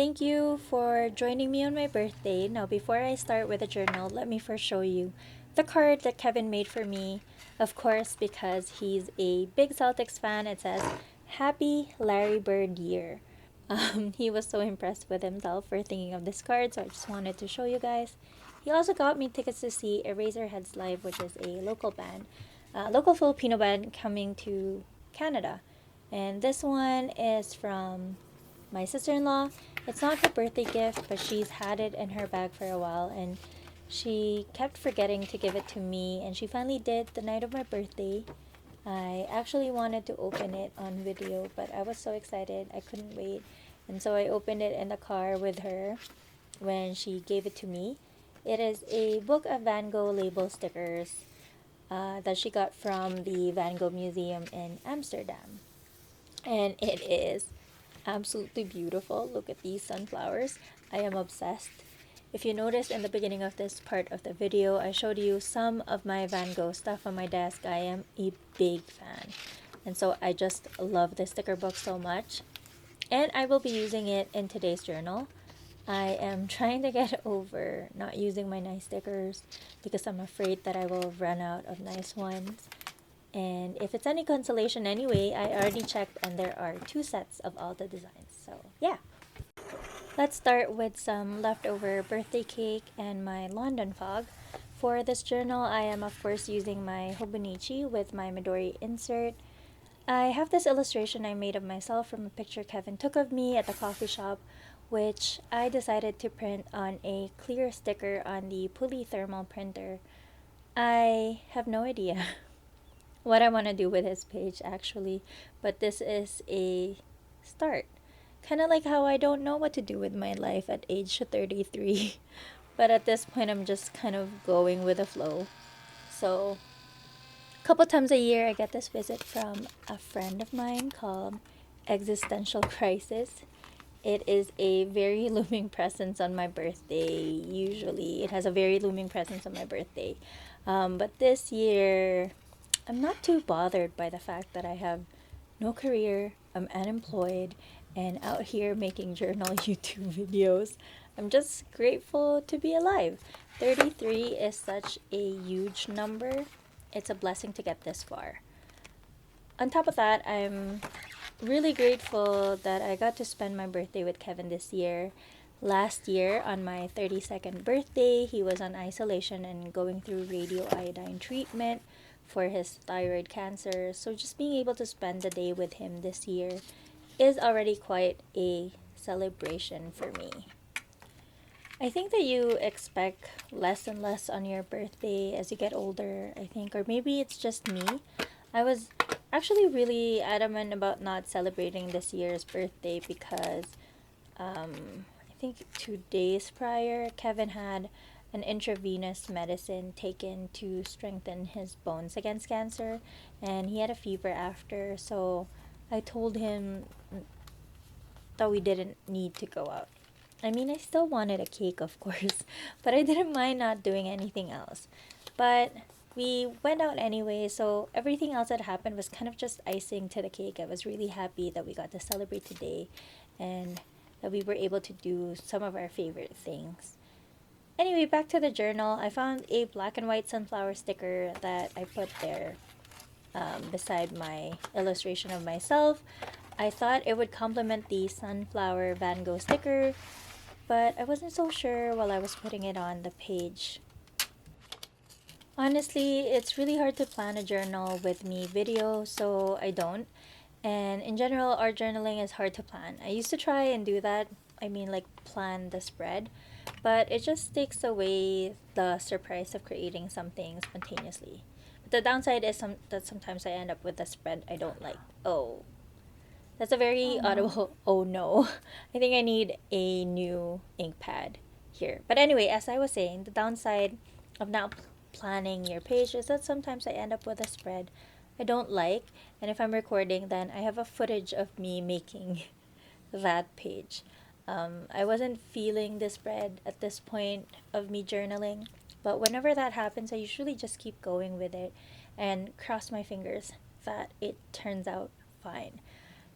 Thank you for joining me on my birthday. Now, before I start with the journal, let me first show you the card that Kevin made for me. Of course, because he's a big Celtics fan, it says, Happy Larry Bird Year. He was so impressed with himself for thinking of this card, so I just wanted to show you guys. He also got me tickets to see Eraserheads Live, which is a local band, local Filipino band coming to Canada. And this one is from my sister-in-law. It's not her birthday gift, but she's had it in her bag for a while, and she kept forgetting to give it to me, and she finally did the night of my birthday. I actually wanted to open it on video, but I was so excited I couldn't wait. And so I opened it in the car with her when she gave it to me. It is a book of Van Gogh label stickers that she got from the Van Gogh Museum in Amsterdam. And it is absolutely beautiful. Look at these sunflowers. I am obsessed. If you noticed in the beginning of this part of the video, I showed you some of my Van Gogh stuff on my desk. I am a big fan. And so I just love this sticker book so much. And I will be using it in today's journal. I am trying to get over not using my nice stickers because I'm afraid that I will run out of nice ones. And if it's any consolation anyway, I already checked and there are 2 sets of all the designs. So yeah. Let's start with some leftover birthday cake and my London fog. For this journal, I am of course using my Hobonichi with my Midori insert. I have this illustration I made of myself from a picture Kevin took of me at the coffee shop, which I decided to print on a clear sticker on the polythermal printer. I have no idea what I want to do with this page actually, but this is a start. Kind of like how I don't know what to do with my life at age 33. But at this point, I'm just kind of going with the flow. So, a couple times a year, I get this visit from a friend of mine called Existential Crisis. It is a very looming presence on my birthday. Usually, it has a very looming presence on my birthday. But this year, I'm not too bothered by the fact that I have no career, I'm unemployed, and out here making journal YouTube videos. I'm just grateful to be alive. 33 is such a huge number. It's a blessing to get this far. On top of that, I'm really grateful that I got to spend my birthday with Kevin this year. Last year, on my 32nd birthday, he was on isolation and going through radioiodine treatment for his thyroid cancer. So just being able to spend the day with him this year is already quite a celebration for me. I think that you expect less and less on your birthday as you get older, I think, or maybe it's just me. I was actually really adamant about not celebrating this year's birthday because I think 2 days prior, Kevin had an intravenous medicine taken to strengthen his bones against cancer, and he had a fever after, so I told him that we didn't need to go out. I mean, I still wanted a cake, of course, but I didn't mind not doing anything else. But we went out anyway, so everything else that happened was kind of just icing to the cake. I was really happy that we got to celebrate today and that we were able to do some of our favorite things. Anyway, back to the journal. I found a black and white sunflower sticker that I put there beside my illustration of myself. I thought it would complement the sunflower Van Gogh sticker, but I wasn't so sure while I was putting it on the page. Honestly, it's really hard to plan a journal with me video, so I don't. And in general, our journaling is hard to plan. I used to try and do that. I mean, like plan the spread, but it just takes away the surprise of creating something spontaneously. But the downside is that sometimes I end up with a spread I don't like. Oh, that's a very audible oh no. I think I need a new ink pad here. But anyway, as I was saying, the downside of not planning your page is that sometimes I end up with a spread I don't like, and if I'm recording, then I have a footage of me making that page. I wasn't feeling the spread at this point of me journaling, but whenever that happens, I usually just keep going with it and cross my fingers that it turns out fine.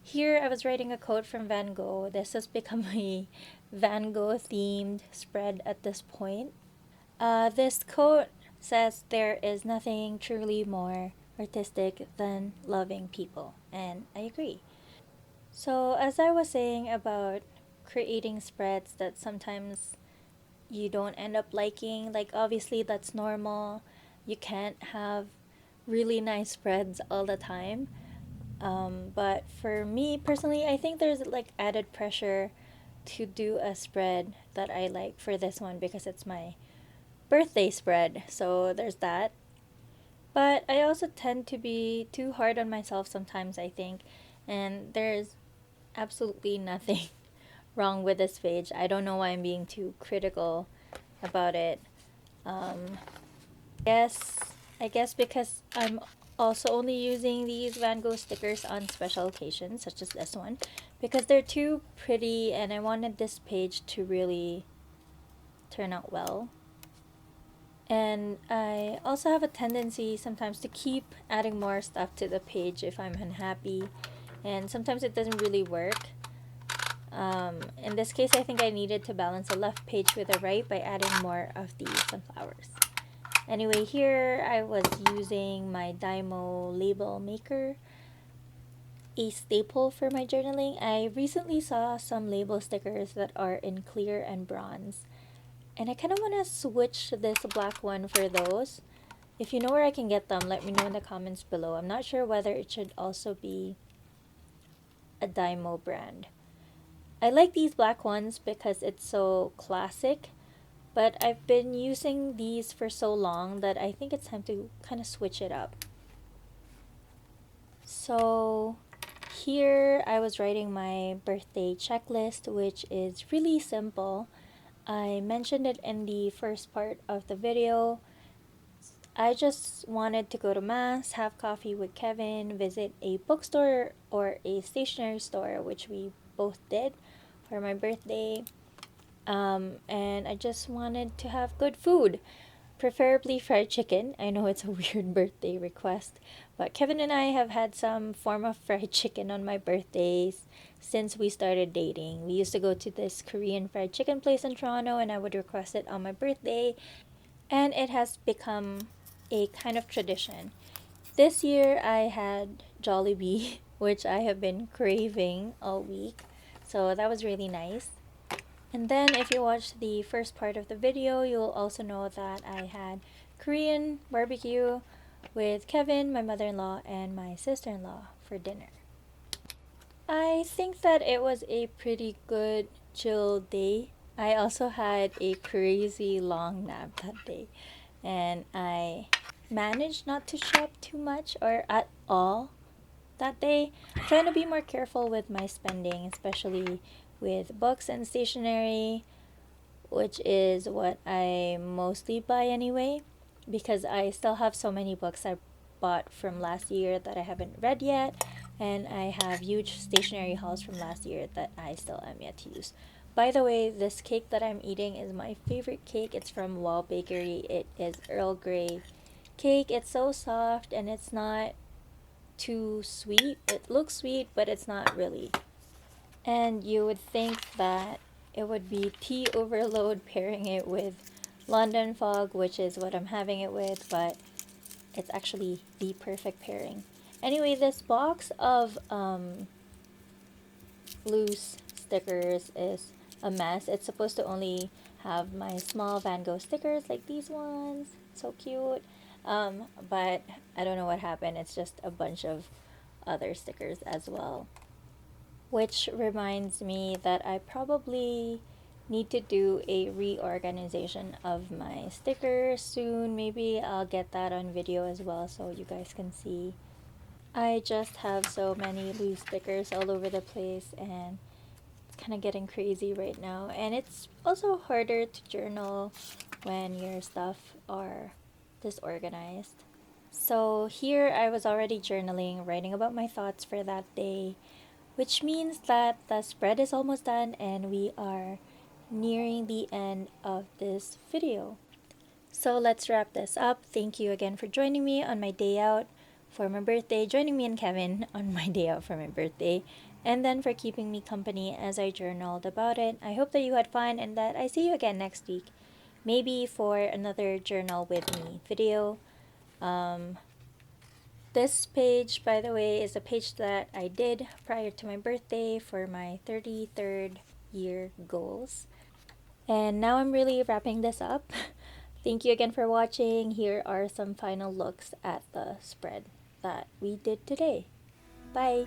Here I was writing a quote from Van Gogh. This has become a Van Gogh themed spread at this point. This quote says, "There is nothing truly more artistic than loving people." And I agree. So, as I was saying about creating spreads that sometimes you don't end up liking, like obviously that's normal. You can't have really nice spreads all the time. But for me personally, I think there's like added pressure to do a spread that I like for this one because it's my birthday spread. So there's that. But I also tend to be too hard on myself sometimes, I think. And there's absolutely nothing wrong with this page. I don't know why I'm being too critical about it. Um, Yes, I guess because I'm also only using these Van Gogh stickers on special occasions, such as this one, because they're too pretty and I wanted this page to really turn out well. And I also have a tendency sometimes to keep adding more stuff to the page if I'm unhappy, and sometimes it doesn't really work. In this case, I think I needed to balance the left page with the right by adding more of the sunflowers. Anyway, here I was using my Dymo label maker, a staple for my journaling. I recently saw some label stickers that are in clear and bronze, and I kind of want to switch this black one for those. If you know where I can get them, let me know in the comments below. I'm not sure whether it should also be a Dymo brand. I like these black ones because it's so classic, but I've been using these for so long that I think it's time to kind of switch it up. So here I was writing my birthday checklist, which is really simple. I mentioned it in the first part of the video. I just wanted to go to mass, have coffee with Kevin, visit a bookstore or a stationery store, which we both did for my birthday. And I just wanted to have good food, preferably fried chicken. I know it's a weird birthday request, but Kevin and I have had some form of fried chicken on my birthdays since we started dating. We used to go to this Korean fried chicken place in Toronto, and I would request it on my birthday, and it has become a kind of tradition. This year I had Jollibee, which I have been craving all week, so that was really nice. And then if you watch the first part of the video, you'll also know that I had Korean barbecue with Kevin, my mother-in-law, and my sister-in-law for dinner. I think that it was a pretty good chill day. I also had a crazy long nap that day, and I managed not to shop too much or at all that day. I'm trying to be more careful with my spending, especially with books and stationery, which is what I mostly buy anyway, because I still have so many books I bought from last year that I haven't read yet, and I have huge stationery hauls from last year that I still am yet to use. By the way, this cake that I'm eating is my favorite cake. It's from Wall Bakery. It is Earl Grey cake. It's so soft and it's not too sweet. It looks sweet, but it's not really. And you would think that it would be tea overload pairing it with London Fog, which is what I'm having it with, but it's actually the perfect pairing. Anyway, this box of loose stickers is a mess. It's supposed to only have my small Van Gogh stickers like these ones. So cute. But I don't know what happened. It's just a bunch of other stickers as well. Which reminds me that I probably need to do a reorganization of my stickers soon. Maybe I'll get that on video as well so you guys can see. I just have so many loose stickers all over the place and it's kind of getting crazy right now. And it's also harder to journal when your stuff are disorganized. So here I was already journaling, writing about my thoughts for that day, which means that the spread is almost done and we are nearing the end of this video. So let's wrap this up. Thank you again for joining me on my day out for my birthday, joining me and Kevin on my day out for my birthday. and then for keeping me company as I journaled about it. I hope that you had fun and that I see you again next week. Maybe for another journal with me video. This page, by the way, is a page that I did prior to my birthday for my 33rd year goals. And now I'm really wrapping this up. Thank you again for watching. Here are some final looks at the spread that we did today. Bye!